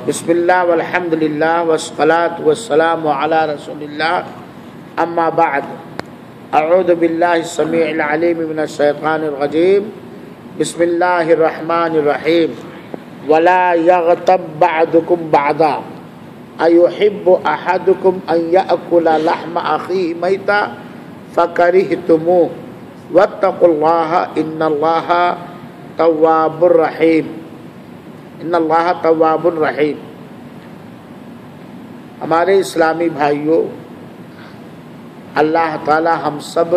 بسم اللہ والحمد للہ والصلاة والسلام علی رسول اللہ اما بعد اعوذ باللہ السمیع العلیم من الشیطان الرجیم بسم اللہ الرحمن الرحیم ولا یغتب بعضکم بعضا ایحب احدکم ان یأکل لحم اخیہ میتا فکرہتموہ واتقوا اللہ ان اللہ تواب الرحیم ان اللہ تواب الرحیم۔ ہمارے اسلامی بھائیوں، اللہ تعالی ہم سب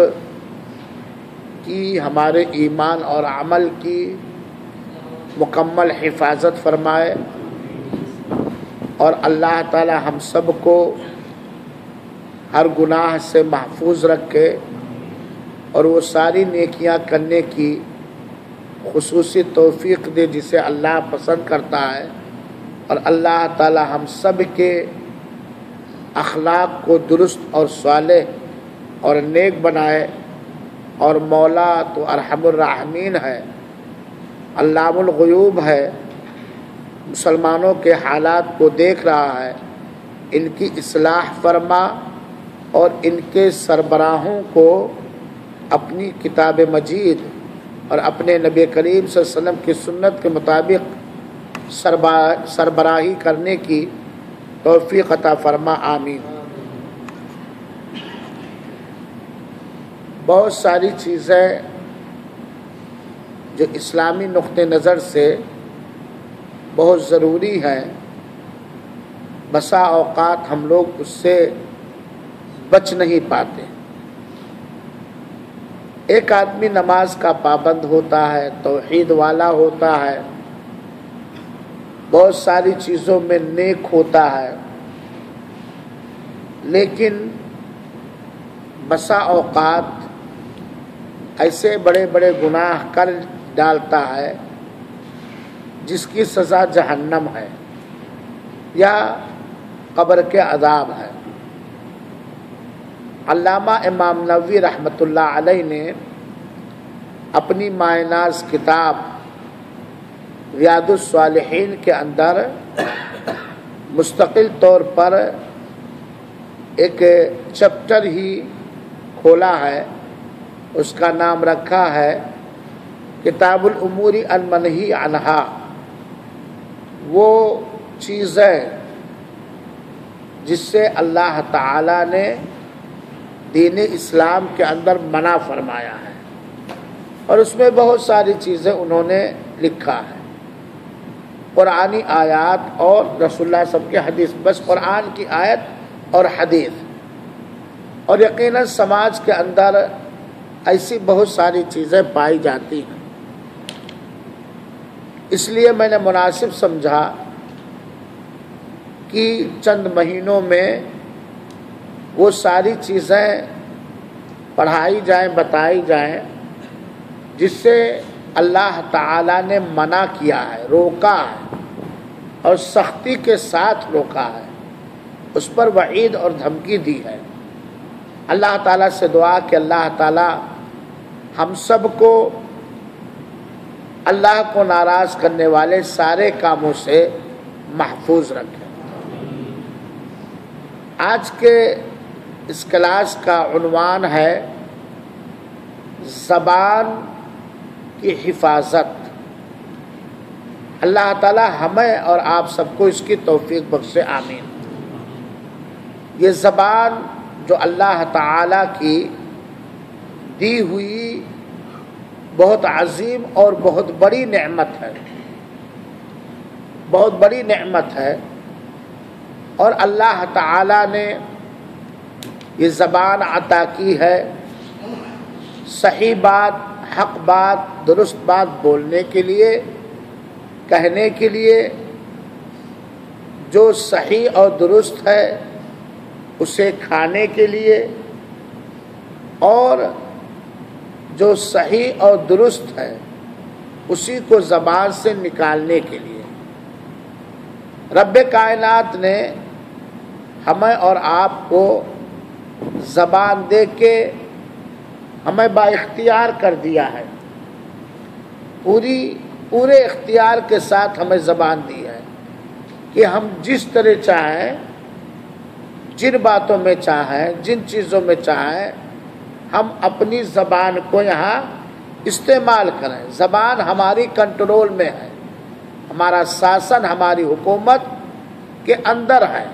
کی ہمارے ایمان اور عمل کی مکمل حفاظت فرمائے، اور اللہ تعالی ہم سب کو ہر گناہ سے محفوظ رکھے اور وہ ساری نیکیاں کرنے کی خصوصی توفیق دے جسے اللہ پسند کرتا ہے، اور اللہ تعالی ہم سب کے اخلاق کو درست اور صالح اور نیک بنائے۔ اور مولا تو ارحم الراحمین ہے، علام الغیوب ہے، مسلمانوں کے حالات کو دیکھ رہا ہے، ان کی اصلاح فرما اور ان کے سربراہوں کو اپنی کتاب مجید اور اپنے نبی کریم صلی اللہ علیہ وسلم کی سنت کے مطابق سربراہی کرنے کی توفیق عطا فرما، آمین۔ بہت ساری چیزیں جو اسلامی نقطہ نظر سے بہت ضروری ہیں، بسا اوقات ہم لوگ اس سے بچ نہیں پاتے۔ ایک آدمی نماز کا پابند ہوتا ہے، توحید والا ہوتا ہے، بہت ساری چیزوں میں نیک ہوتا ہے، لیکن بسا اوقات ایسے بڑے بڑے گناہ کر ڈالتا ہے جس کی سزا جہنم ہے یا قبر کے عذاب ہے۔ علامہ امام نووی رحمۃ اللہ علیہ نے اپنی مائے ناز کتاب ریاض الصالحین کے اندر مستقل طور پر ایک چیپٹر ہی کھولا ہے، اس کا نام رکھا ہے کتاب الامور المنہی عنہا، وہ چیزیں جس سے اللہ تعالی نے دین اسلام کے اندر منع فرمایا ہے، اور اس میں بہت ساری چیزیں انہوں نے لکھا ہے، قرآنی آیات اور رسول اللہ صلی اللہ علیہ وسلم کی حدیث، بس قرآن کی آیت اور حدیث، اور یقیناً سماج کے اندر ایسی بہت ساری چیزیں پائی جاتی ہیں۔ اس لیے میں نے مناسب سمجھا کہ چند مہینوں میں وہ ساری چیزیں پڑھائی جائیں، بتائی جائیں جس سے اللہ تعالی نے منع کیا ہے، روکا ہے، اور سختی کے ساتھ روکا ہے، اس پر وعید اور دھمکی دی ہے۔ اللہ تعالیٰ سے دعا کہ اللہ تعالیٰ ہم سب کو اللہ کو ناراض کرنے والے سارے کاموں سے محفوظ رکھے۔ آج کے اس کلاس کا عنوان ہے زبان کی حفاظت۔ اللہ تعالی ہمیں اور آپ سب کو اس کی توفیق بخشے، آمین۔ یہ زبان جو اللہ تعالی کی دی ہوئی بہت عظیم اور بہت بڑی نعمت ہے، بہت بڑی نعمت ہے، اور اللہ تعالی نے یہ زبان عطا کی ہے صحیح بات، حق بات، درست بات بولنے کے لیے، کہنے کے لیے، جو صحیح اور درست ہے اسے کھانے کے لیے، اور جو صحیح اور درست ہے اسی کو زبان سے نکالنے کے لیے۔ رب کائنات نے ہمیں اور آپ کو زبان دے کے ہمیں با اختیار کر دیا ہے، پورے اختیار کے ساتھ ہمیں زبان دی ہے کہ ہم جس طرح چاہیں، جن باتوں میں چاہیں، جن چیزوں میں چاہیں، ہم اپنی زبان کو یہاں استعمال کریں۔ زبان ہماری کنٹرول میں ہے، ہمارا شاسن، ہماری حکومت کے اندر ہے۔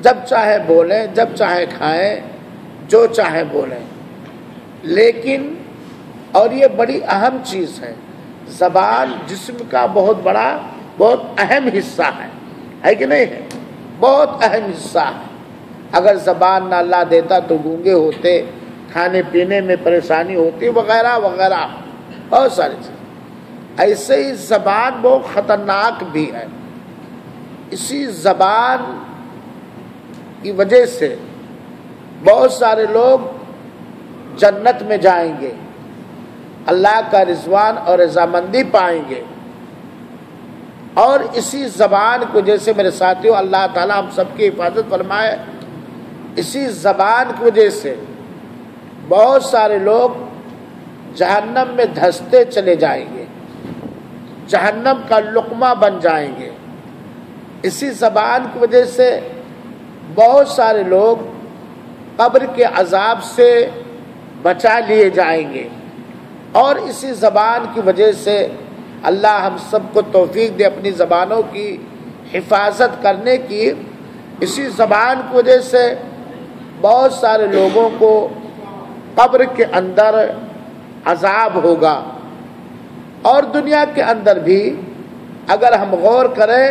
جب چاہے بولیں، جب چاہے کھائیں، جو چاہے بولیں۔ لیکن اور یہ بڑی اہم چیز ہے، زبان جسم کا بہت اہم حصہ ہے کہ نہیں ہے؟ بہت اہم حصہ ہے۔ اگر زبان نہ اللہ دیتا تو گونگے ہوتے، کھانے پینے میں پریشانی ہوتی، وغیرہ وغیرہ بہت ساری چیزیں۔ ایسے ہی زبان بہت خطرناک بھی ہے۔ اسی زبان کی وجہ سے بہت سارے لوگ جنت میں جائیں گے، اللہ کا رضوان اور رضامندی پائیں گے۔ اور اسی زبان کو، جیسے میرے ساتھیوں، اللہ تعالیٰ ہم سب کی حفاظت فرمائے، اسی زبان کی وجہ سے بہت سارے لوگ جہنم میں دھنستے چلے جائیں گے، جہنم کا لقمہ بن جائیں گے۔ اسی زبان کی وجہ سے بہت سارے لوگ قبر کے عذاب سے بچا لیے جائیں گے۔ اور اسی زبان کی وجہ سے اللہ ہم سب کو توفیق دے اپنی زبانوں کی حفاظت کرنے کی۔ اسی زبان کی وجہ سے بہت سارے لوگوں کو قبر کے اندر عذاب ہوگا، اور دنیا کے اندر بھی اگر ہم غور کریں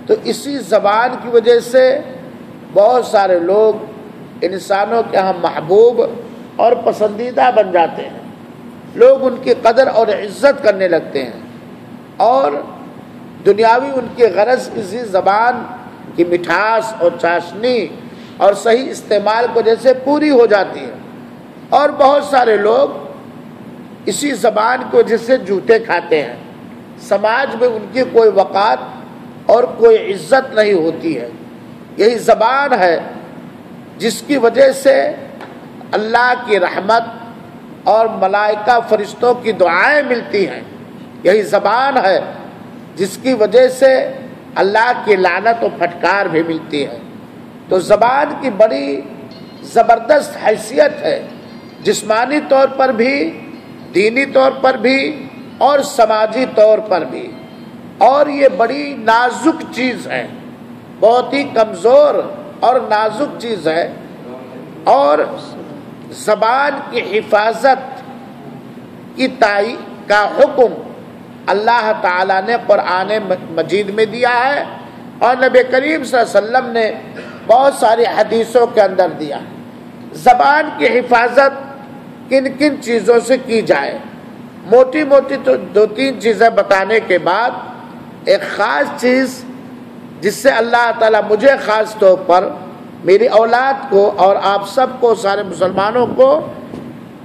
تو اسی زبان کی وجہ سے بہت سارے لوگ انسانوں کے ہم محبوب اور پسندیدہ بن جاتے ہیں، لوگ ان کی قدر اور عزت کرنے لگتے ہیں، اور دنیاوی ان کی غرض اسی زبان کی مٹھاس اور چاشنی اور صحیح استعمال کو جیسے پوری ہو جاتی ہے۔ اور بہت سارے لوگ اسی زبان کو جس سے جوتے کھاتے ہیں، سماج میں ان کی کوئی وقار اور کوئی عزت نہیں ہوتی ہے۔ یہی زبان ہے جس کی وجہ سے اللہ کی رحمت اور ملائکہ فرشتوں کی دعائیں ملتی ہیں۔ یہی زبان ہے جس کی وجہ سے اللہ کی لعنت و پھٹکار بھی ملتی ہے۔ تو زبان کی بڑی زبردست حیثیت ہے، جسمانی طور پر بھی، دینی طور پر بھی، اور سماجی طور پر بھی۔ اور یہ بڑی نازک چیز ہے، بہت ہی کمزور اور نازک چیز ہے۔ اور زبان کی حفاظت کی کا حکم اللہ تعالیٰ نے قرآن مجید میں دیا ہے، اور نبی کریم صلی اللہ علیہ وسلم نے بہت ساری حدیثوں کے اندر دیا۔ زبان کی حفاظت کن کن چیزوں سے کی جائے، موٹی موٹی تو 2-3 چیزیں بتانے کے بعد ایک خاص چیز جس سے اللہ تعالیٰ مجھے خاص طور پر، میری اولاد کو اور آپ سب کو، سارے مسلمانوں کو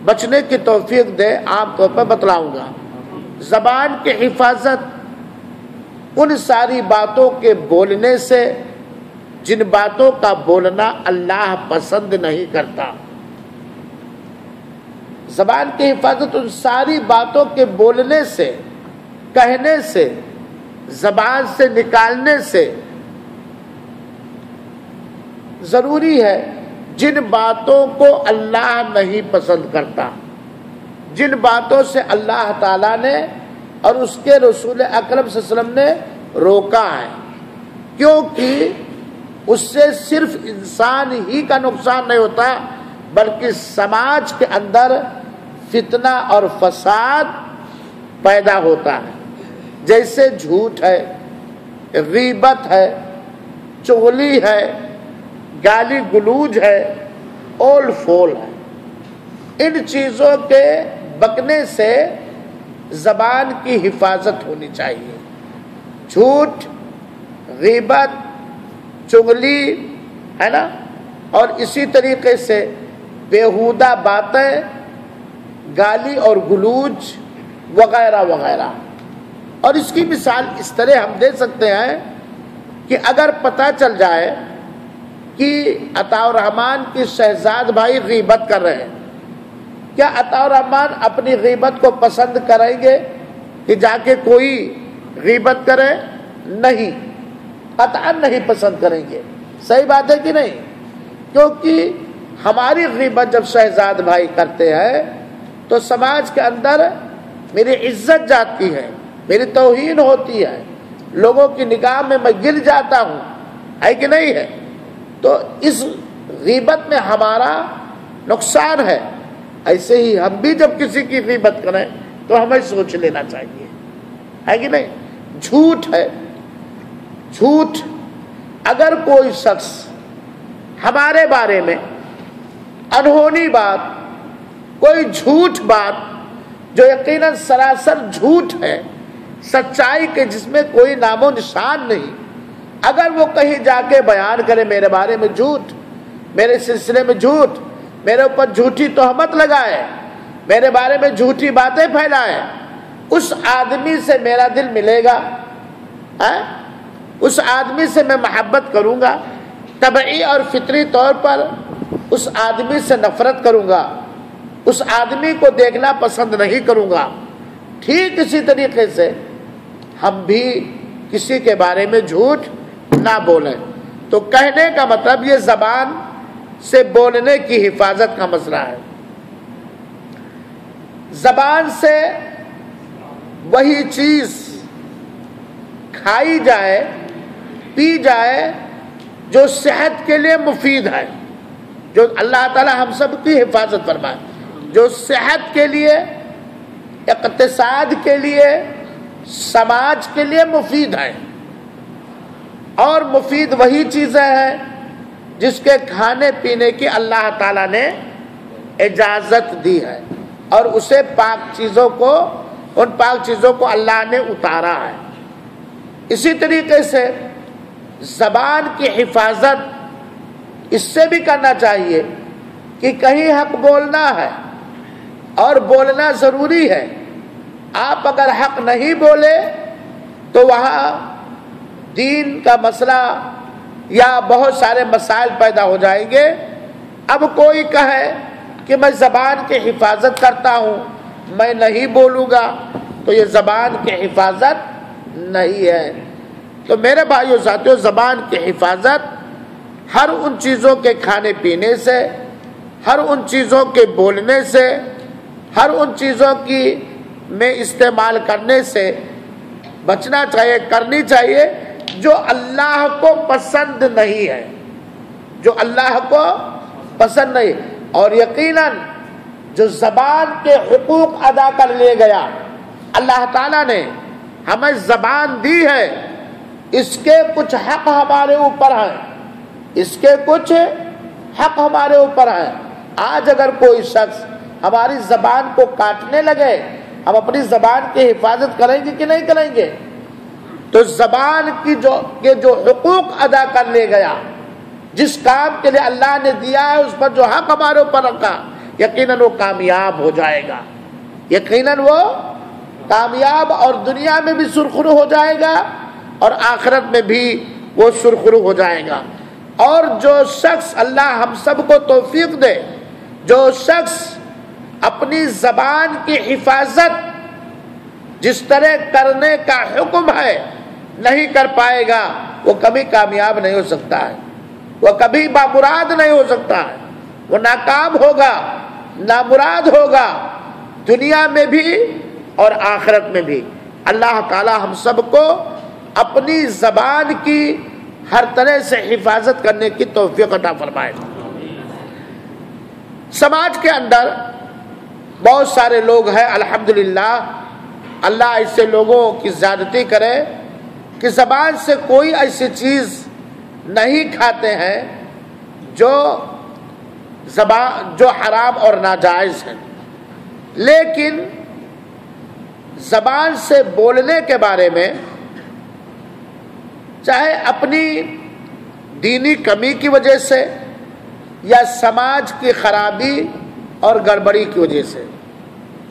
بچنے کی توفیق دے، عام طور پر بتلاؤں گا۔ زبان کی حفاظت ان ساری باتوں کے بولنے سے جن باتوں کا بولنا اللہ پسند نہیں کرتا۔ زبان کی حفاظت ان ساری باتوں کے بولنے سے، کہنے سے، زبان سے نکالنے سے ضروری ہے جن باتوں کو اللہ نہیں پسند کرتا، جن باتوں سے اللہ تعالیٰ نے اور اس کے رسول اکرم صلی اللہ علیہ وسلم نے روکا ہے، کیونکہ اس سے صرف انسان ہی کا نقصان نہیں ہوتا بلکہ سماج کے اندر فتنہ اور فساد پیدا ہوتا ہے۔ جیسے جھوٹ ہے، غیبت ہے، چغلی ہے، گالی گلوج ہے، اول فول ہے۔ ان چیزوں کے بکنے سے زبان کی حفاظت ہونی چاہیے۔ جھوٹ، غیبت، چغلی ہے نا، اور اسی طریقے سے بیہودہ باتیں، گالی اور گلوج وغیرہ وغیرہ۔ اور اس کی مثال اس طرح ہم دے سکتے ہیں کہ اگر پتہ چل جائے کہ عطاء الرحمن کے شہزاد بھائی غیبت کر رہے ہیں، کیا عطاء الرحمن اپنی غیبت کو پسند کریں گے کہ جا کے کوئی غیبت کرے؟ نہیں، قطعاً نہیں پسند کریں گے. صحیح بات ہے کہ نہیں؟ کیونکہ ہماری غیبت جب شہزاد بھائی کرتے ہیں تو سماج کے اندر میری عزت جاتی ہے، میری توہین ہوتی ہے، لوگوں کی نگاہ میں گر جاتا ہوں، ہے کہ نہیں ہے؟ تو اس غیبت میں ہمارا نقصان ہے. ایسے ہی ہم بھی جب کسی کی غیبت کریں تو ہمیں سوچ لینا چاہیے، ہے کہ نہیں؟ جھوٹ ہے، جھوٹ. اگر کوئی شخص ہمارے بارے میں انہونی بات، کوئی جھوٹ بات جو یقیناً سراسر جھوٹ ہے، سچائی کے جس میں کوئی نام و نشان نہیں، اگر وہ کہیں جا کے بیان کرے میرے بارے میں جھوٹ، میرے سلسلے میں جھوٹ، میرے اوپر جھوٹی تہمت لگائے، میرے بارے میں جھوٹی باتیں پھیلائے، اس آدمی سے میرا دل ملے گا؟ اس آدمی سے میں محبت کروں گا؟ طبعی اور فطری طور پر اس آدمی سے نفرت کروں گا، اس آدمی کو دیکھنا پسند نہیں کروں گا. ٹھیک اسی طریقے سے ہم بھی کسی کے بارے میں جھوٹ نہ بولیں. تو کہنے کا مطلب یہ زبان سے بولنے کی حفاظت کا مسئلہ ہے. زبان سے وہی چیز کھائی جائے، پی جائے جو صحت کے لیے مفید ہے، جو اللہ تعالی ہم سب کی حفاظت فرمائے، جو صحت کے لیے، اقتصاد کے لیے، سماج کے لیے مفید ہے. اور مفید وہی چیزیں ہیں جس کے کھانے پینے کی اللہ تعالیٰ نے اجازت دی ہے، اور اسے پاک چیزوں کو، ان پاک چیزوں کو اللہ نے اتارا ہے. اسی طریقے سے زبان کی حفاظت اس سے بھی کرنا چاہیے کہ کہیں حق بولنا ہے اور بولنا ضروری ہے. آپ اگر حق نہیں بولے تو وہاں دین کا مسئلہ یا بہت سارے مسائل پیدا ہو جائیں گے. اب کوئی کہے کہ میں زبان کی حفاظت کرتا ہوں، میں نہیں بولوں گا، تو یہ زبان کی حفاظت نہیں ہے. تو میرے بھائیو ساتھیو، زبان کی حفاظت ہر ان چیزوں کے کھانے پینے سے، ہر ان چیزوں کے بولنے سے، ہر ان چیزوں کی میں استعمال کرنے سے بچنا چاہیے، کرنی چاہیے جو اللہ کو پسند نہیں ہے، جو اللہ کو پسند نہیں. اور یقیناً جو زبان کے حقوق ادا کر لے گیا، اللہ تعالیٰ نے ہمیں زبان دی ہے، اس کے کچھ حق ہمارے اوپر ہیں، اس کے کچھ حق ہمارے اوپر ہیں. آج اگر کوئی شخص ہماری زبان کو کاٹنے لگے، ہم اپنی زبان کی حفاظت کریں گے کہ نہیں کریں گے؟ تو زبان کی جو حقوق ادا کر لے گیا، جس کام کے لیے اللہ نے دیا ہے اس پر جو حق ہمارے اوپر رکھا، یقیناً وہ کامیاب ہو جائے گا، یقیناً وہ کامیاب اور دنیا میں بھی سرخرو ہو جائے گا اور آخرت میں بھی وہ سرخرو ہو جائے گا. اور جو شخص، اللہ ہم سب کو توفیق دے، جو شخص اپنی زبان کی حفاظت جس طرح کرنے کا حکم ہے نہیں کر پائے گا، وہ کبھی کامیاب نہیں ہو سکتا ہے، وہ کبھی بامراد نہیں ہو سکتا ہے، وہ ناکام ہوگا، نامراد ہوگا، دنیا میں بھی اور آخرت میں بھی. اللہ تعالی ہم سب کو اپنی زبان کی ہر طرح سے حفاظت کرنے کی توفیق عطا فرمائے. سماج کے اندر بہت سارے لوگ ہیں، الحمدللہ اللہ ایسے لوگوں کی زیادتی کرے کہ زبان سے کوئی ایسی چیز نہیں کھاتے ہیں جو حرام اور ناجائز ہے، لیکن زبان سے بولنے کے بارے میں چاہے اپنی دینی کمی کی وجہ سے یا سماج کی خرابی اور گڑبڑی کی وجہ سے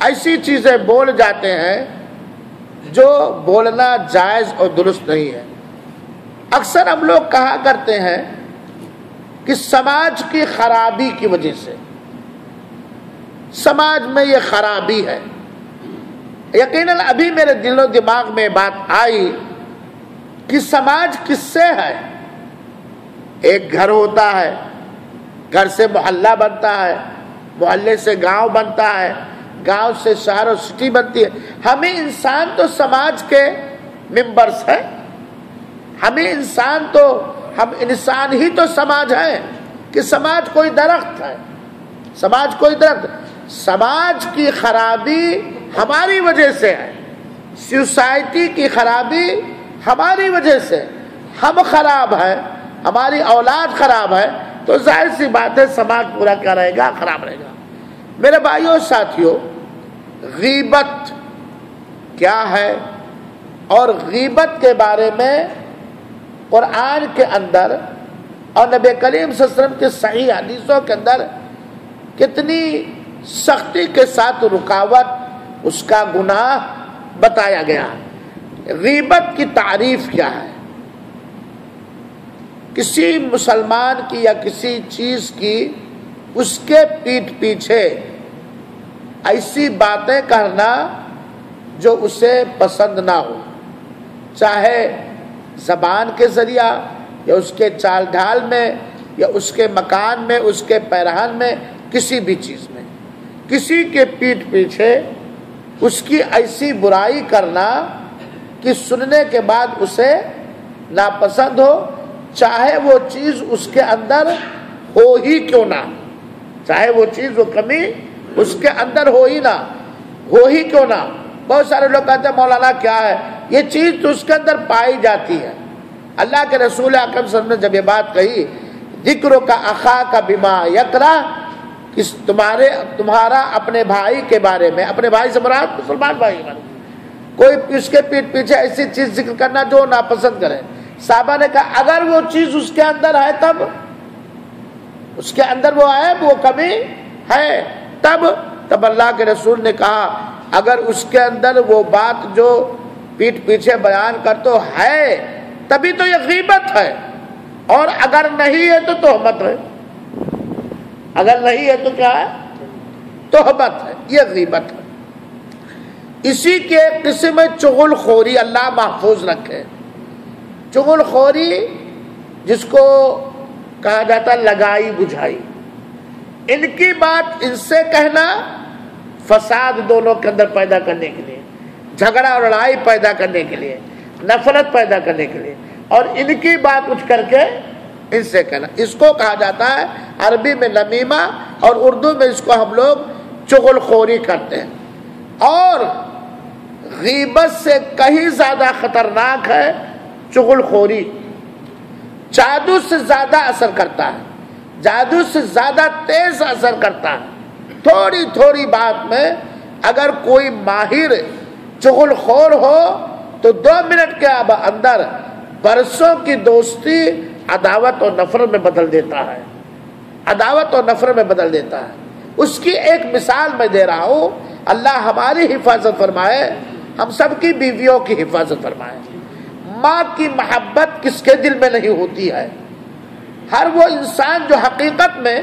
ایسی چیزیں بول جاتے ہیں جو بولنا جائز اور درست نہیں ہے. اکثر ہم لوگ کہا کرتے ہیں کہ سماج کی خرابی کی وجہ سے، سماج میں یہ خرابی ہے. یقیناً ابھی میرے دل و دماغ میں بات آئی کہ سماج کس سے ہے؟ ایک گھر ہوتا ہے، گھر سے محلہ بنتا ہے، محلے سے گاؤں بنتا ہے، گاؤں سے شہر اور سٹی بنتی ہے۔ ہمیں انسان تو سماج کے ممبرس ہیں، ہم انسان ہی تو سماج ہے کہ سماج کوئی درخت ہے، سماج کوئی درخت۔ سماج کی خرابی ہماری وجہ سے ہے، سوسائٹی کی خرابی ہماری وجہ سے، ہم خراب ہیں، ہماری اولاد خراب ہے تو ظاہر سی بات ہے سماج پورا کیا رہے گا؟ خراب رہے گا۔ میرے بھائیوں ساتھیوں، غیبت کیا ہے اور غیبت کے بارے میں قرآن کے اندر اور نبی کریم صلی اللہ علیہ وسلم کے صحیح حدیثوں کے اندر کتنی سختی کے ساتھ رکاوٹ، اس کا گناہ بتایا گیا ہے۔ غیبت کی تعریف کیا ہے؟ کسی مسلمان کی یا کسی چیز کی اس کے پیٹھ پیچھے ایسی باتیں کرنا جو اسے پسند نہ ہو، چاہے زبان کے ذریعہ یا اس کے چال ڈھال میں یا اس کے مکان میں، اس کے پیرہن میں، کسی بھی چیز میں، کسی کے پیٹھ پیچھے اس کی ایسی برائی کرنا کہ سننے کے بعد اسے ناپسند ہو، چاہے وہ چیز اس کے اندر ہو ہی کیوں نہ، چاہے وہ چیز، وہ کمی اس کے اندر ہو ہی کیوں نہ۔ بہت سارے لوگ کہتے ہیں مولانا کیا ہے یہ چیز؟ تو اس کے اندر پائی جاتی ہے۔ اللہ کے رسول اکرم صلی اللہ علیہ وسلم نے جب یہ بات کہی، ذکر کا اخا کا بما یکرہ، کہ تمہارا اپنے بھائی کے بارے میں، اپنے بھائی سے مراد مسلمان بھائی کے بارے میں کوئی اس کے پیٹھ پیچھے ایسی چیز ذکر کرنا جو ناپسند کرے۔ صحابہ نے کہا اگر وہ چیز اس کے اندر ہے تب، اس کے اندر وہ عیب، وہ کمی ہے تب اللہ کے رسول نے کہا اگر اس کے اندر وہ بات جو پیٹھ پیچھے بیان کر تو ہے تبھی تو یہ غیبت ہے، اور اگر نہیں ہے تو تہمت ہے، اگر نہیں ہے تو کیا ہے؟ تہمت ہے، یہ غیبت ہے۔ اسی کے ایک قسم میں چغل خوری، اللہ محفوظ رکھے۔ چغل خوری جس کو کہا جاتا لگائی بجھائی، ان کی بات ان سے کہنا فساد دونوں کے اندر پیدا کرنے کے لیے، جھگڑا اور لڑائی پیدا کرنے کے لیے، نفرت پیدا کرنے کے لیے، اور ان کی بات اٹھ کر کے ان سے کہنا، اس کو کہا جاتا ہے عربی میں نمیمہ، اور اردو میں اس کو ہم لوگ چغل خوری کرتے ہیں۔ اور غیبت سے کہیں زیادہ خطرناک ہے چغل خوری، جادو سے زیادہ اثر کرتا ہے، جادو سے زیادہ تیز اثر کرتا ہے۔ تھوڑی تھوڑی بات میں اگر کوئی ماہر چغل خور ہو تو 2 منٹ کے اندر برسوں کی دوستی عداوت اور نفرت میں بدل دیتا ہے، عداوت اور نفرت میں بدل دیتا ہے۔ اس کی ایک مثال میں دے رہا ہوں، اللہ ہماری حفاظت فرمائے، ہم سب کی بیویوں کی حفاظت فرمائے۔ ماں کی محبت کس کے دل میں نہیں ہوتی ہے؟ ہر وہ انسان جو حقیقت میں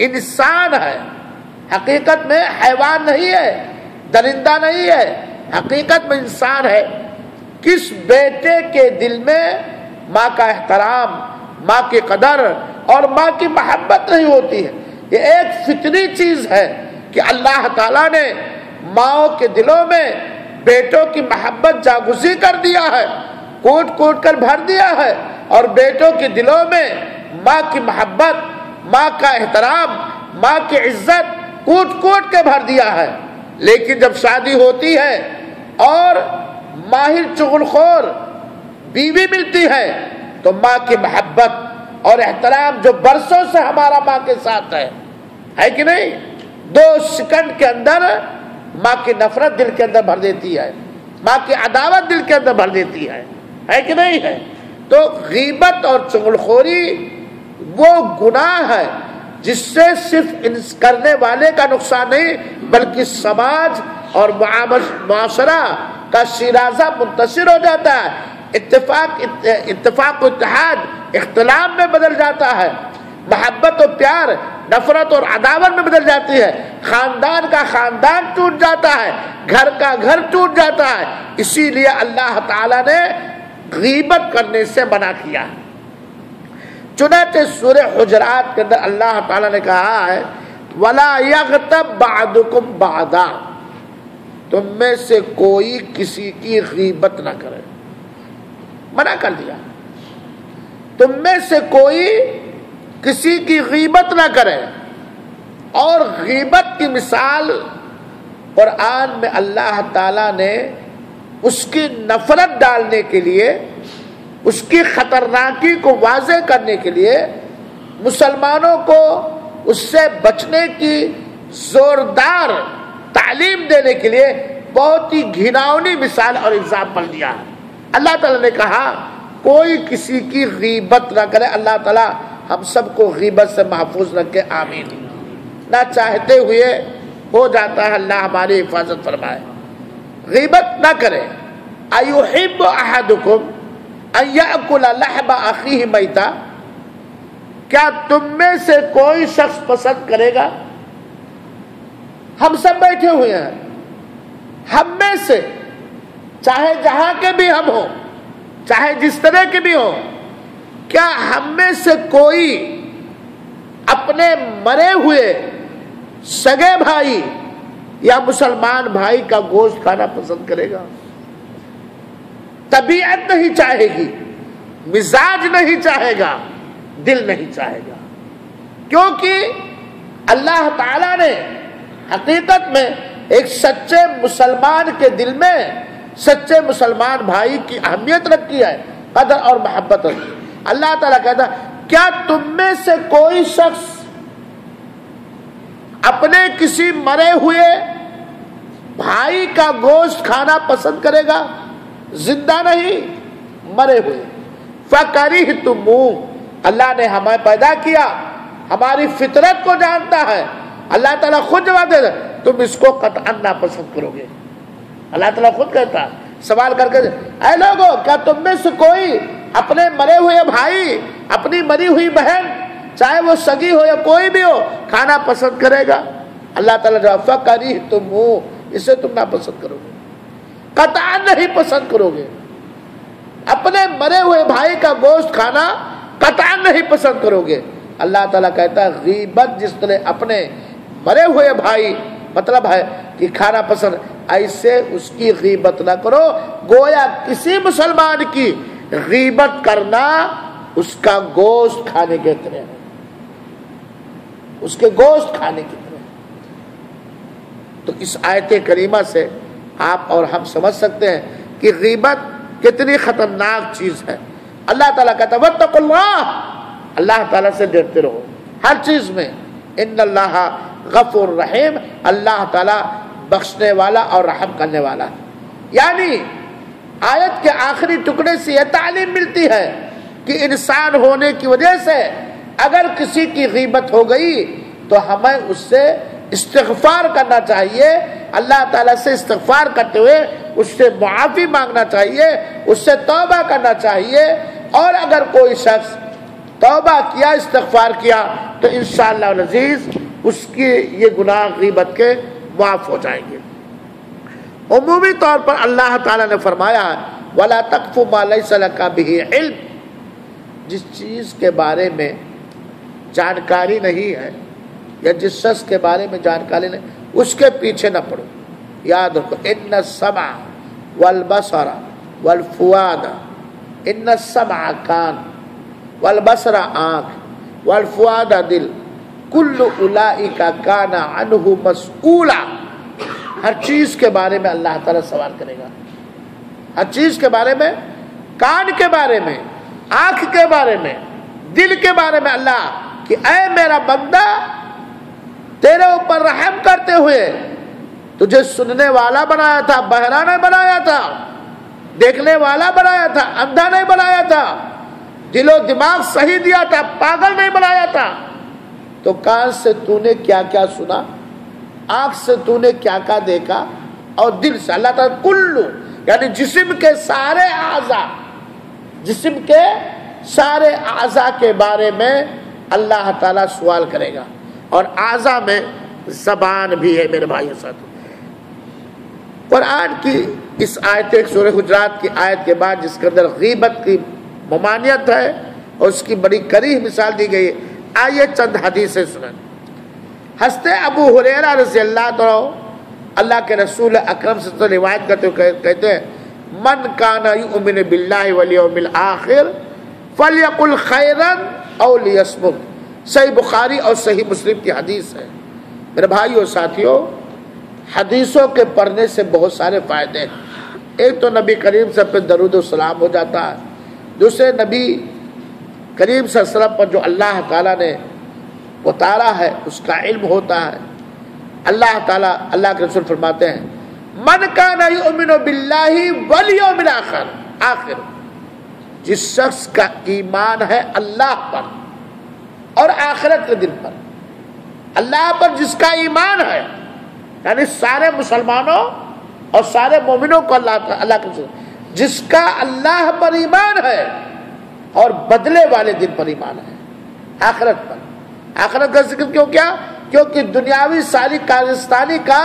انسان ہے، حقیقت میں حیوان نہیں ہے، درندہ نہیں ہے، حقیقت میں انسان ہے، کس بیٹے کے دل میں ماں کا احترام، ماں کی قدر اور ماں کی محبت نہیں ہوتی ہے؟ یہ ایک فطری چیز ہے کہ اللہ تعالیٰ نے ماؤں کے دلوں میں بیٹوں کی محبت جاگزی کر دیا ہے، کوٹ کوٹ کر بھر دیا ہے، اور بیٹوں کے دلوں میں ماں کی محبت، ماں کا احترام، ماں کی عزت کوٹ کوٹ کے بھر دیا ہے۔ لیکن جب شادی ہوتی ہے اور ماہر چغل خور بیوی ملتی ہے تو ماں کی محبت اور احترام جو برسوں سے ہمارا ماں کے ساتھ ہے کہ نہیں، 2 سیکنڈ کے اندر ماں کی نفرت دل کے اندر بھر دیتی ہے، ماں کی عداوت دل کے اندر بھر دیتی ہے کہ نہیں ہے؟ تو غیبت اور چغل خوری وہ گناہ ہے جس سے صرف کرنے والے کا نقصان نہیں بلکہ سماج اور معاشرہ کا شیرازہ منتشر ہو جاتا ہے، اتفاق و اتحاد اختلاف میں بدل جاتا ہے، محبت و پیار نفرت اور عداوت میں بدل جاتی ہے، خاندان کا خاندان ٹوٹ جاتا ہے، گھر کا گھر ٹوٹ جاتا ہے۔ اسی لیے اللہ تعالیٰ نے غیبت کرنے سے منع کیا ہے۔ چنانچہ سورہ حجرات کے اندر اللہ تعالیٰ نے کہا ہے وَلَا يَغْتَبْ بَعْضُكُمْ بَعْضًا، تم میں سے کوئی کسی کی غیبت نہ کرے، منع کر دیا، تم میں سے کوئی کسی کی غیبت نہ کرے۔ اور غیبت کی مثال قرآن میں اللہ تعالیٰ نے اس کی نفرت ڈالنے کے لیے، اس کی خطرناکی کو واضح کرنے کے لیے، مسلمانوں کو اس سے بچنے کی زوردار تعلیم دینے کے لیے بہت ہی گھناؤنی مثال اور ایگزامپل دیا ہے۔ اللہ تعالیٰ نے کہا کوئی کسی کی غیبت نہ کرے۔ اللہ تعالیٰ ہم سب کو غیبت سے محفوظ رکھے، آمین۔ نہ چاہتے ہوئے ہو جاتا ہے، اللہ ہماری حفاظت فرمائے۔ غیبت نہ کرے۔ ایحب احدکم ان یاکل لحم اخیہ میتا، کیا تم میں سے کوئی شخص پسند کرے گا؟ ہم سب بیٹھے ہوئے ہیں، ہم میں سے چاہے جہاں کے بھی ہم ہوں، چاہے جس طرح کے بھی ہوں، کیا ہم میں سے کوئی اپنے مرے ہوئے سگے بھائی یا مسلمان بھائی کا گوشت کھانا پسند کرے گا؟ طبیعت نہیں چاہے گی، مزاج نہیں چاہے گا، دل نہیں چاہے گا، کیونکہ اللہ تعالیٰ نے حقیقت میں ایک سچے مسلمان کے دل میں سچے مسلمان بھائی کی اہمیت رکھی ہے، قدر اور محبت رکھی۔ اللہ تعالیٰ کہتا ہے کیا تم میں سے کوئی شخص اپنے کسی مرے ہوئے بھائی کا گوشت کھانا پسند کرے گا؟ زندہ نہیں، مرے ہوئے۔ فَكَرِهْتُمُوهُ، اللہ نے ہمیں پیدا کیا، ہماری فطرت کو جانتا ہے۔ اللہ تعالیٰ خود جواب دے تم اس کو قطعاً ناپسند کرو گے۔ اللہ تعالیٰ خود کہتا ہے، سوال کر کے اے لوگو کیا تم میں سے کوئی اپنے مرے ہوئے بھائی، اپنی مری ہوئی بہن، چاہے وہ سگی ہو یا کوئی بھی ہو، کھانا پسند کرے گا؟ اللہ تعالیٰ جواب فَكَرِهْتُمُوهُ، اسے تم ناپسند کرو گے، قطعاً نہیں پسند کرو گے۔ اپنے مرے ہوئے بھائی کا گوشت کھانا قطعاً نہیں پسند کرو گے۔ اللہ تعالیٰ کہتا ہے غیبت جس طرح اپنے مرے ہوئے بھائی مطلب ہے کہ کھانا پسند، ایسے اس کی غیبت نہ کرو۔ گویا کسی مسلمان کی غیبت کرنا اس کا گوشت کھانے کے طرح ہے، اس کے گوشت کھانے کی طرح۔ تو اس آیت کریمہ سے آپ اور ہم سمجھ سکتے ہیں کہ غیبت کتنی خطرناک چیز ہے۔ اللہ تعالیٰ کہتا ہے واتقوا اللہ، اللہ تعالیٰ سے ڈرتے رہو ہر چیز میں۔ ان اللہ غفور رحیم، اللہ تعالیٰ بخشنے والا اور رحم کرنے والا۔ یعنی آیت کے آخری ٹکڑے سے یہ تعلیم ملتی ہے کہ انسان ہونے کی وجہ سے اگر کسی کی غیبت ہو گئی تو ہمیں اس سے استغفار کرنا چاہیے، اللہ تعالیٰ سے استغفار کرتے ہوئے اس سے معافی مانگنا چاہیے، اس سے توبہ کرنا چاہیے۔ اور اگر کوئی شخص توبہ کیا، استغفار کیا، تو انشاءاللہ العزیز اس کی یہ گناہ غیبت کے معاف ہو جائیں گے۔ عمومی طور پر اللہ تعالیٰ نے فرمایا وَلَا تَقْفُ مَا لَيْسَ لَكَ بِهِ عِلْمٌ، جس چیز کے بارے میں جانکاری نہیں ہے یا جس شخص کے بارے میں جانکاری نہیں، اس کے پیچھے نہ پڑو۔ یاد رکھو ان السمع والبصر والفؤاد، ان السمع کان، والبصر آنکھ، والفؤاد دل، کل اولئک کان عنہ مسئولا، ہر چیز کے بارے میں اللہ تعالیٰ سوال کرے گا، ہر چیز کے بارے میں، کان کے بارے میں، آنکھ کے بارے میں، دل کے بارے میں۔ اللہ کہ اے میرا بندہ تیرے اوپر رحم کرتے ہوئے تجھے سننے والا بنایا تھا، بہرا نہیں بنایا تھا، دیکھنے والا بنایا تھا، اندھا نہیں بنایا تھا، دل و دماغ صحیح دیا تھا، پاگل نہیں بنایا تھا۔ تو کان سے تو نے کیا کیا سنا، آنکھ سے تو نے کیا کیا دیکھا، اور دل سے اللہ تعالیٰ کلو یعنی جسم کے سارے اعضاء، جسم کے سارے اعضاء کے بارے میں اللہ تعالیٰ سوال کرے گا۔ اور اعضاء میں زبان بھی ہے میرے بھائیو ساتھ، قرآن کی اس آیت سورہ حجرات کی آیت کے بعد جس کے اندر غیبت کی ممانعت ہے اور اس کی بڑی قریح مثال دی گئی ہے، آئیے چند حدیثیں سنیں۔ حضرت ابو ہریرہ رضی اللہ عنہ اللہ کے رسول اکرم سے روایت کرتے ہوئے کہتے ہیں من کان یؤمن باللہ والیوم الآخر فلیقل خیرا او لیصمت، صحیح بخاری اور صحیح مسلم کی حدیث ہے۔ میرے بھائیو ساتھیو، حدیثوں کے پڑھنے سے بہت سارے فائدے ہیں۔ ایک تو نبی کریم سے پہ درود و سلام ہو جاتا ہے، دوسرے نبی کریم صلی اللہ علیہ وسلم پر جو اللہ تعالیٰ نے اتارا ہے اس کا علم ہوتا ہے۔ اللہ تعالیٰ اللہ کے رسول فرماتے ہیں من کان یؤمن باللہ والیوم الآخر، جس شخص کا ایمان ہے اللہ پر اور آخرت کے دن پر، اللہ پر جس کا ایمان ہے، یعنی سارے مسلمانوں اور سارے مومنوں کو اللہ کے رسول جس کا اللہ پر ایمان ہے اور بدلے والے دن پر ایمان ہے، آخرت پر۔ آخرت کا ذکر کیوں کیا؟ کیونکہ دنیاوی ساری کارستانی کا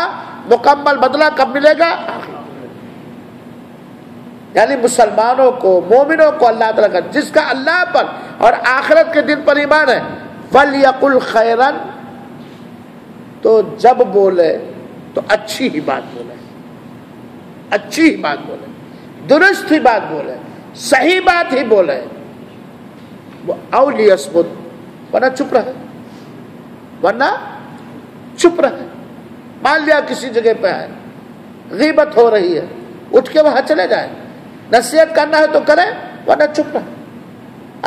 مکمل بدلہ کب ملے گا؟ یعنی مسلمانوں کو، مومنوں کو اللہ تعالیٰ کا جس کا اللہ پر اور آخرت کے دن پر ایمان ہے، فَلْيَقُلْ خَيْرًا، تو جب بولے تو اچھی ہی بات بولے، اچھی ہی بات بولے، درست ہی بات بولے، صحیح بات ہی بولے، وہ او لیصمت، ورنہ چپ رہے، ورنہ چپ رہے۔ مان لیا کسی جگہ پہ ہے، غیبت ہو رہی ہے، اٹھ کے وہاں چلے جائیں، نصیحت کرنا ہے تو کریں، ورنہ چپ رہے۔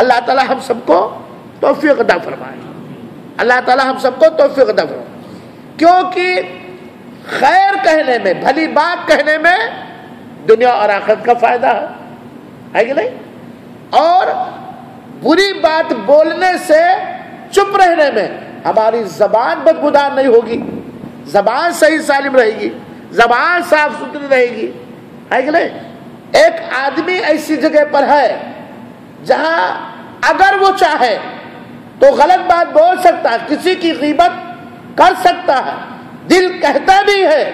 اللہ تعالیٰ ہم سب کو توفیق عطا فرمائے، اللہ تعالیٰ ہم سب کو توفیق عطا فرمائے، کیونکہ خیر کہنے میں، بھلی بات کہنے میں دنیا اور آخرت کا فائدہ ہے کہ نہیں؟ اور بری بات بولنے سے چپ رہنے میں ہماری زبان بدبودار نہیں ہوگی، زبان صحیح سالم رہے گی، زبان صاف ستھری رہے گی، ہے کہ نہیں؟ ایک آدمی ایسی جگہ پر ہے جہاں اگر وہ چاہے تو غلط بات بول سکتا ہے، کسی کی غیبت کر سکتا ہے، دل کہتا بھی ہے،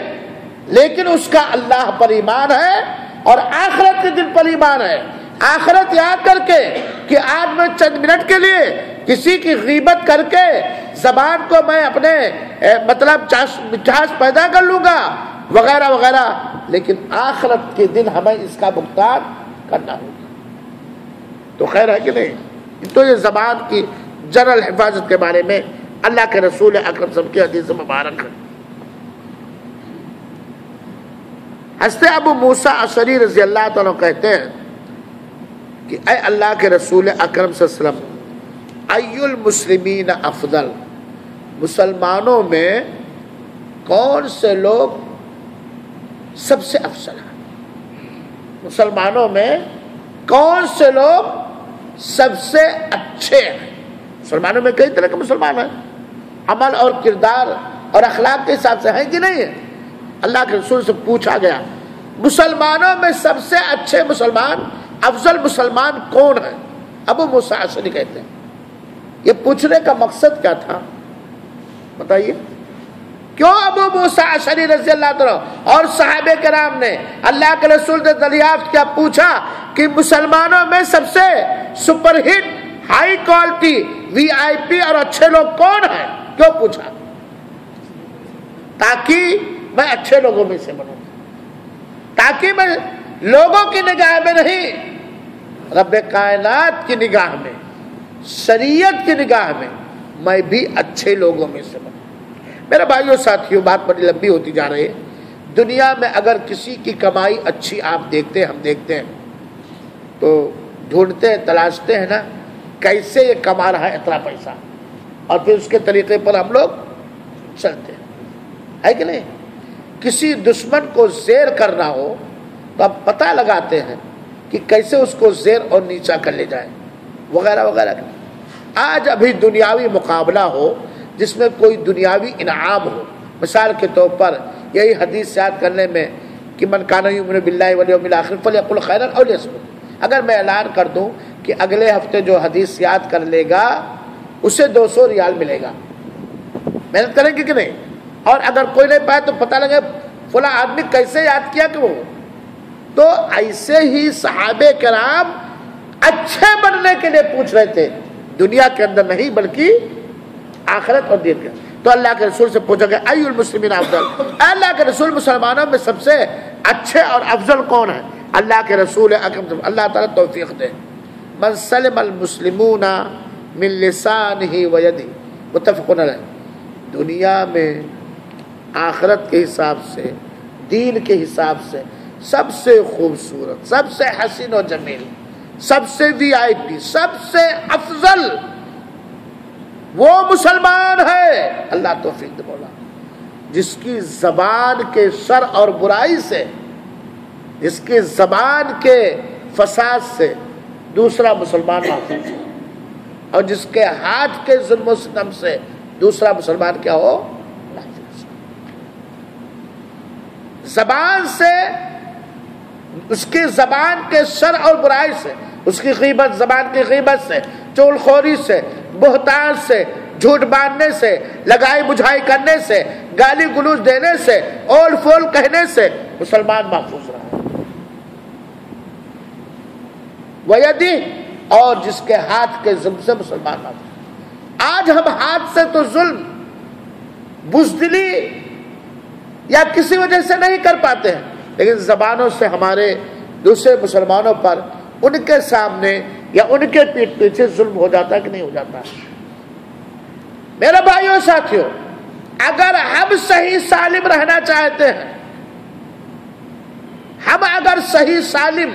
لیکن اس کا اللہ پر ایمان ہے اور آخرت کے دن پر ایمان ہے۔ آخرت یاد کر کے کہ آج میں چند منٹ کے لیے کسی کی غیبت کر کے زبان کو میں اپنے مطلب مٹھاس پیدا کر لوں گا وغیرہ وغیرہ، لیکن آخرت کے دن ہمیں اس کا بھگتان کرنا ہوگا۔ تو خیر ہے کہ نہیں؟ تو یہ زبان کی جنرل حفاظت کے بارے میں اللہ کے رسول اکرم صلی اللہ علیہ وسلم کی حدیث مبارک ہے۔ حضرت ابو موسیٰ اشعری رضی اللہ عنہ کہتے ہیں کہ اے اللہ کے رسول اکرم صلی اللہ علیہ وسلم، ای المسلمین افضل، مسلمانوں میں کون سے لوگ سب سے افضل ہیں؟ مسلمانوں میں کون سے لوگ سب سے اچھے ہیں؟ مسلمانوں میں کئی طرح کے مسلمان ہیں، عمل اور کردار اور اخلاق کے حساب سے ہیں کہ نہیں ہے؟ اللہ کے رسول سے پوچھا گیا مسلمانوں میں سب سے اچھے مسلمان، افضل مسلمان کون ہیں؟ ابو موسیٰ اشعری کہتے ہیں یہ پوچھنے کا مقصد کیا تھا بتائیے؟ کیوں ابو موسیٰ اشعری رضی اللہ عنہ اور صحابہ کرام نے اللہ کے رسول سے دریافت کیا، پوچھا کہ مسلمانوں میں سب سے سپر ہٹ، ہائی کوالٹی، وی آئی پی اور اچھے لوگ کون ہیں؟ کیوں پوچھا؟ تاکہ میں اچھے لوگوں میں سے بنوں، تاکہ میں لوگوں کی نگاہ میں نہیں، رب کائنات کی نگاہ میں، شریعت کی نگاہ میں بھی اچھے لوگوں میں سے بنوں۔ میرے بھائیوں ساتھیوں، بات بڑی لمبی ہوتی جا رہی ہے۔ دنیا میں اگر کسی کی کمائی اچھی آپ دیکھتے ہیں، ہم دیکھتے ہیں تو ڈھونڈتے ہیں، تلاشتے ہیں نا کیسے یہ کما رہا ہے اتنا پیسہ، اور پھر اس کے طریقے پر ہم لوگ چلتے ہیں، ہے کہ نہیں؟ کسی دشمن کو زیر کرنا ہو تو آپ پتہ لگاتے ہیں کہ کیسے اس کو زیر اور نیچا کر لے جائیں وغیرہ وغیرہ۔ آج ابھی دنیاوی مقابلہ ہو جس میں کوئی دنیاوی انعام ہو، مثال کے طور پر یہی حدیث یاد کرنے میں کہ من کان یؤمن باللہ والیوم الآخر فلیقل خیرا او لیصمت، اگر میں اعلان کر دوں کہ اگلے ہفتے جو حدیث یاد کر لے گا اسے 200 ریال ملے گا، محنت کریں گے کہ نہیں؟ اور اگر کوئی نہیں پائے تو پتہ لگے فلاں آدمی کیسے یاد کیا کہ وہ. تو ایسے ہی صحابہ کرام اچھے بننے کے لیے پوچھ رہے تھے، دنیا کے اندر نہیں بلکہ آخرت اور دین کے. تو اللہ کے رسول سے پوچھا گیا ای المسلمین افضل، اللہ کے رسول مسلمانوں میں سب سے اچھے اور افضل کون ہے؟ اللہ کے رسول اکرم، اللہ تعالیٰ توفیق دے. من سلم المسلمون من لسانہ ویدہ، متفق علیہ. دنیا میں آخرت کے حساب سے، دین کے حساب سے سب سے خوبصورت، سب سے حسین و جمیل، سب سے وی آئی پی، سب سے افضل وہ مسلمان ہے، اللہ توفیق دے مولا، جس کی زبان کے شر اور برائی سے، جس کی زبان کے فساد سے دوسرا مسلمان محفوظ ہے، اور جس کے ہاتھ کے ظلم و ستم سے دوسرا مسلمان کیا ہو؟ محفوظ. زبان سے، اس کی زبان کے شر اور برائی سے، اس کی غیبت، زبان کی غیبت سے، چغل خوری سے، بہتان سے، جھوٹ باندھنے سے، لگائی بجھائی کرنے سے، گالی گلوچ دینے سے، اول فول کہنے سے مسلمان محفوظ رہا. ویدی، اور جس کے ہاتھ کے ظلم سے مسلمان محفوظ. آج ہم ہاتھ سے تو ظلم، بزدلی یا کسی وجہ سے نہیں کر پاتے ہیں، لیکن زبانوں سے ہمارے دوسرے مسلمانوں پر، ان کے سامنے یا ان کے پیٹھ پیچھے ظلم ہو جاتا ہے کہ نہیں ہو جاتا؟ میرے بھائیوں ساتھیوں، اگر ہم صحیح سالم رہنا چاہتے ہیں، ہم اگر صحیح سالم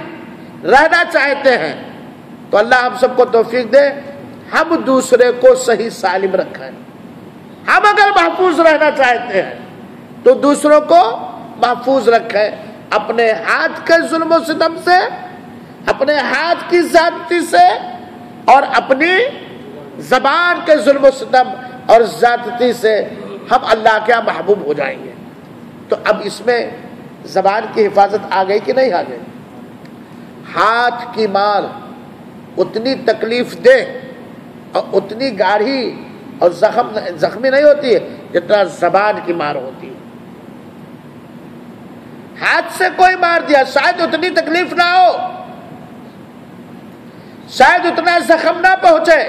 رہنا چاہتے ہیں تو اللہ ہم سب کو توفیق دے ہم دوسرے کو صحیح سالم رکھیں. ہم اگر محفوظ رہنا چاہتے ہیں تو دوسروں کو محفوظ رکھیں، اپنے ہاتھ کے ظلم و ستم سے، اپنے ہاتھ کی زیادتی سے، اور اپنی زبان کے ظلم و ستم اور زیادتی سے ہم اللہ کے محبوب ہو جائیں گے. تو اب اس میں زبان کی حفاظت آ گئی کہ نہیں آ گئی؟ ہاتھ کی مار اتنی تکلیف دہ اور اتنی گاڑھی اور زخمی نہیں ہوتی ہے جتنا زبان کی مار ہوتی ہے. ہاتھ سے کوئی مار دیا شاید اتنی تکلیف نہ ہو، شاید اتنا زخم نہ پہنچے،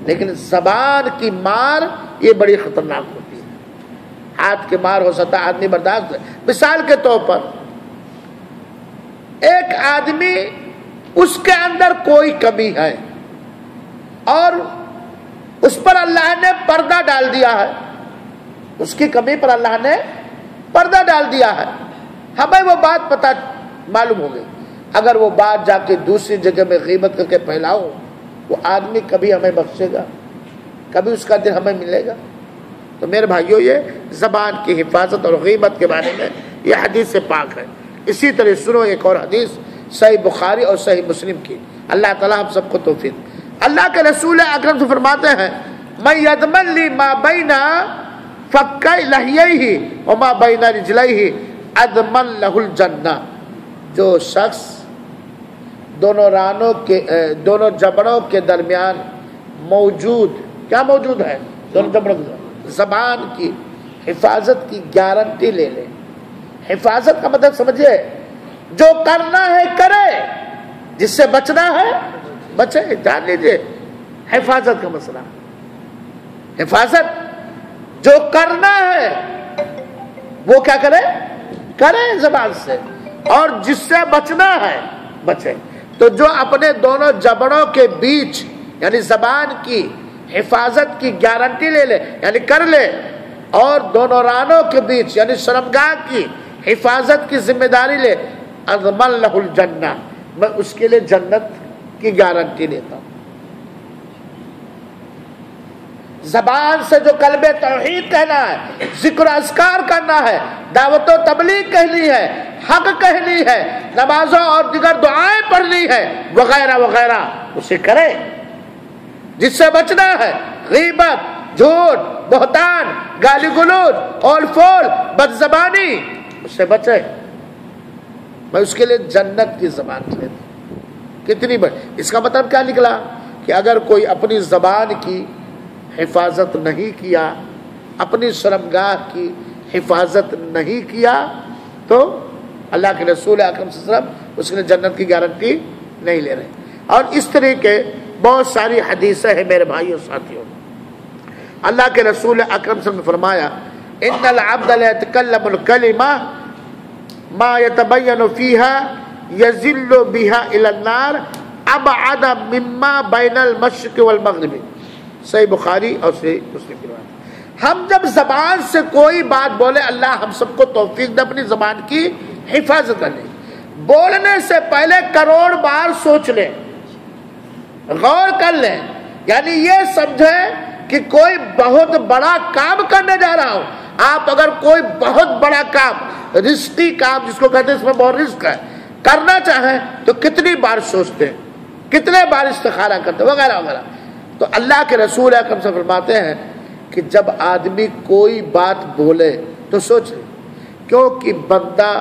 لیکن زبان کی مار یہ بڑی خطرناک ہوتی ہے. ہاتھ کی مار ہو سکتا آدمی برداشت. مثال کے طور پر ایک آدمی، اس کے اندر کوئی کمی ہے اور اس پر اللہ نے پردہ ڈال دیا ہے، اس کی کمی پر اللہ نے پردہ ڈال دیا ہے، ہمیں وہ بات پتہ معلوم ہو گئی. اگر وہ بات جا کے دوسری جگہ میں غیبت کر کے پھیلاؤ، وہ آدمی کبھی ہمیں بخشے گا؟ کبھی اس کا دل ہمیں ملے گا؟ تو میرے بھائیوں، یہ زبان کی حفاظت اور غیبت کے بارے میں یہ حدیث سے پاک ہے. اسی طرح سنو ایک اور حدیث صحیح بخاری اور صحیح مسلم کی. اللہ تعالیٰ ہم سب کو توفیق. اللہ کے رسول اکرم سے فرماتے ہیں من یضمن لی ما بین فکی لحییہ وما بین رجلیہ اضمن لہ الجنہ. جو شخص دونوں رانوں کے، دونوں جبڑوں کے درمیان موجود، کیا موجود ہے؟ دونوں جبڑوں کے زبان کی حفاظت کی گارنٹی لے لے. حفاظت کا مطلب سمجھے، جو کرنا ہے کرے، جس سے بچنا ہے بچے. جان لیجیے حفاظت کا مسئلہ. حفاظت جو کرنا ہے وہ کیا کرے؟ کرے زبان سے، اور جس سے بچنا ہے بچے. تو جو اپنے دونوں جبڑوں کے بیچ یعنی زبان کی حفاظت کی گارنٹی لے لے یعنی کر لے، اور دونوں رانوں کے بیچ یعنی شرمگاہ کی حفاظت کی ذمہ داری لے، اضمن لہ الجنہ، میں اس کے لیے جنت کی گارنٹی لیتا ہوں. زبان سے جو کلمہ توحید کہنا ہے، ذکر و اذکار کرنا ہے، دعوت و تبلیغ کہنی ہے، حق کہنی ہے، نمازوں اور دیگر دعائیں پڑھنی ہے وغیرہ وغیرہ، اسے کرے. جس سے بچنا ہے غیبت، جھوٹ، بہتان، گالی گلوچ، اول فول، بد زبانی، اس سے بچے. میں اس کے لیے جنت کی زبان لیتا ہوں. کتنی بڑی. اس کا مطلب کیا نکلا کہ اگر کوئی اپنی زبان کی حفاظت نہیں کیا، اپنی شرمگاہ کی حفاظت نہیں کیا تو اللہ کے رسول اکرم صلی اللہ علیہ وسلم اس کے لیے جنت کی گارنٹی نہیں لے رہے. اور اس طرح کے بہت ساری حدیثیں ہیں میرے بھائیوں ساتھیوں. اللہ کے رسول اکرم صلی اللہ علیہ وسلم نے فرمایا ان العبد لا يتكلم الكلمه ما يتبين فيها يزل بها الى النار ابعد مما بين المشرق والمغرب. صحیح بخاری اور صحیح مسلم کی روایت. ہم جب زبان سے کوئی بات بولے، اللہ ہم سب کو توفیق دے اپنی زبان کی حفاظت کرنے. بولنے سے پہلے کروڑ بار سوچ لیں، غور کر لیں. یعنی یہ سمجھیں کہ کوئی بہت بڑا کام کرنے جا رہا ہو. آپ اگر کوئی بہت بڑا کام، رزقی کام جس کو کہتے ہیں اس میں بہت رزق ہے، کرنا چاہیں تو کتنی بار سوچتے ہیں، کتنے بار استخارہ کرتے ہیں وغیرہ وغیرہ. تو اللہ کے رسول اکرم سے فرماتے ہیں کہ جب آدمی کوئی بات بولے تو سوچ لے، کیونکہ بندہ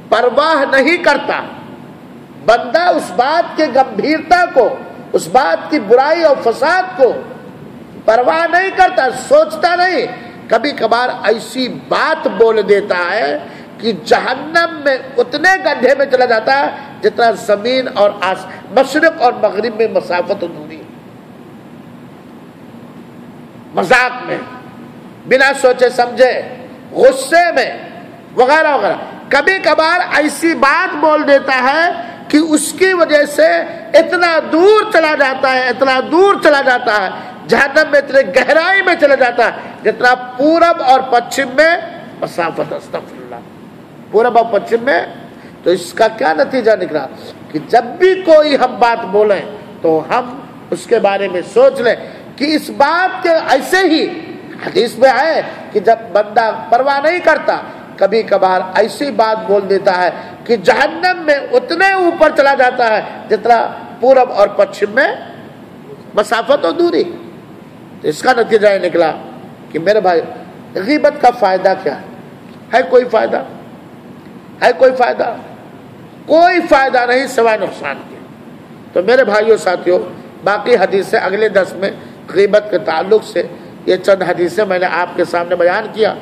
پرواہ نہیں کرتا. بندہ اس بات کے گمبھیرتا کو، اس بات کی برائی اور فساد کو پرواہ نہیں کرتا، سوچتا نہیں. کبھی کبھار ایسی بات بول دیتا ہے کہ جہنم میں اتنے گڈھے میں چلا جاتا ہے جتنا زمین اور مشرق اور مغرب میں مسافت و دوری. مذاق میں، بنا سوچے سمجھے، غصے میں وغیرہ وغیرہ. کبھی کبھار ایسی بات بول دیتا ہے کہ اس کی وجہ سے اتنا دور چلا جاتا ہے، اتنا دور چلا جاتا ہے، جہنم میں اتنے گہرائی میں چلا جاتا ہے جتنا پورب اور پچھم میں مسافت. استغفر اللہ، پورب اور پچھم میں. تو اس کا کیا نتیجہ نکلا کہ جب بھی کوئی ہم بات بولیں تو ہم اس کے بارے میں سوچ لیں کہ اس بات کے ایسے ہی حدیث میں ہے کہ جب بندہ پرواہ نہیں کرتا، کبھی کبھار ایسی بات بول دیتا ہے کہ جہنم میں اتنے اوپر چلا جاتا ہے جتنا پورب اور پچھم میں مسافت و دوری. تو اس کا نتیجہ یہ نکلا کہ میرے بھائی غیبت کا فائدہ کیا ہے کوئی فائدہ ہے؟ کوئی فائدہ؟ کوئی فائدہ نہیں سوائے نقصان کے. تو میرے بھائیوں ساتھیوں، باقی حدیثیں اگلے درس میں غیبت کے تعلق سے یہ چند حدیثیں میں نے آپ کے سامنے بیان کیا.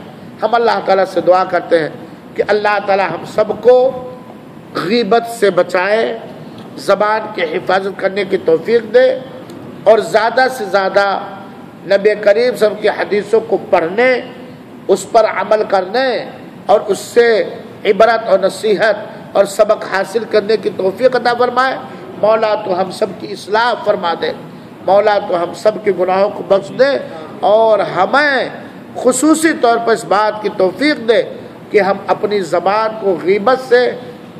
ہم اللہ تعالیٰ سے دعا کرتے ہیں کہ اللہ تعالیٰ ہم سب کو غیبت سے بچائے، زبان کی حفاظت کرنے کی توفیق دے، اور زیادہ سے زیادہ نبی کریم صلی اللہ علیہ وسلم کی حدیثوں کو پڑھنے، اس پر عمل کرنے اور اس سے عبرت اور نصیحت اور سبق حاصل کرنے کی توفیق عطا فرمائے. مولا تو ہم سب کی اصلاح فرما دے، مولا تو ہم سب کے گناہوں کو بخش دے، اور ہمیں خصوصی طور پر اس بات کی توفیق دے کہ ہم اپنی زبان کو غیبت سے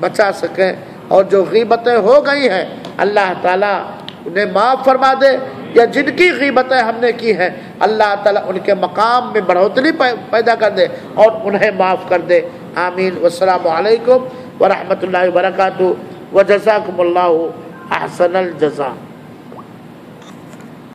بچا سکیں، اور جو غیبتیں ہو گئی ہیں اللہ تعالیٰ انہیں معاف فرما دے، یا جن کی غیبتیں ہم نے کی ہیں اللہ تعالیٰ ان کے مقام میں بڑھوتری پیدا کر دے اور انہیں معاف کر دے. آمین. والسلام علیکم ورحمۃ اللہ وبرکاتہ. وجزاکم اللہ احسن الجزاء.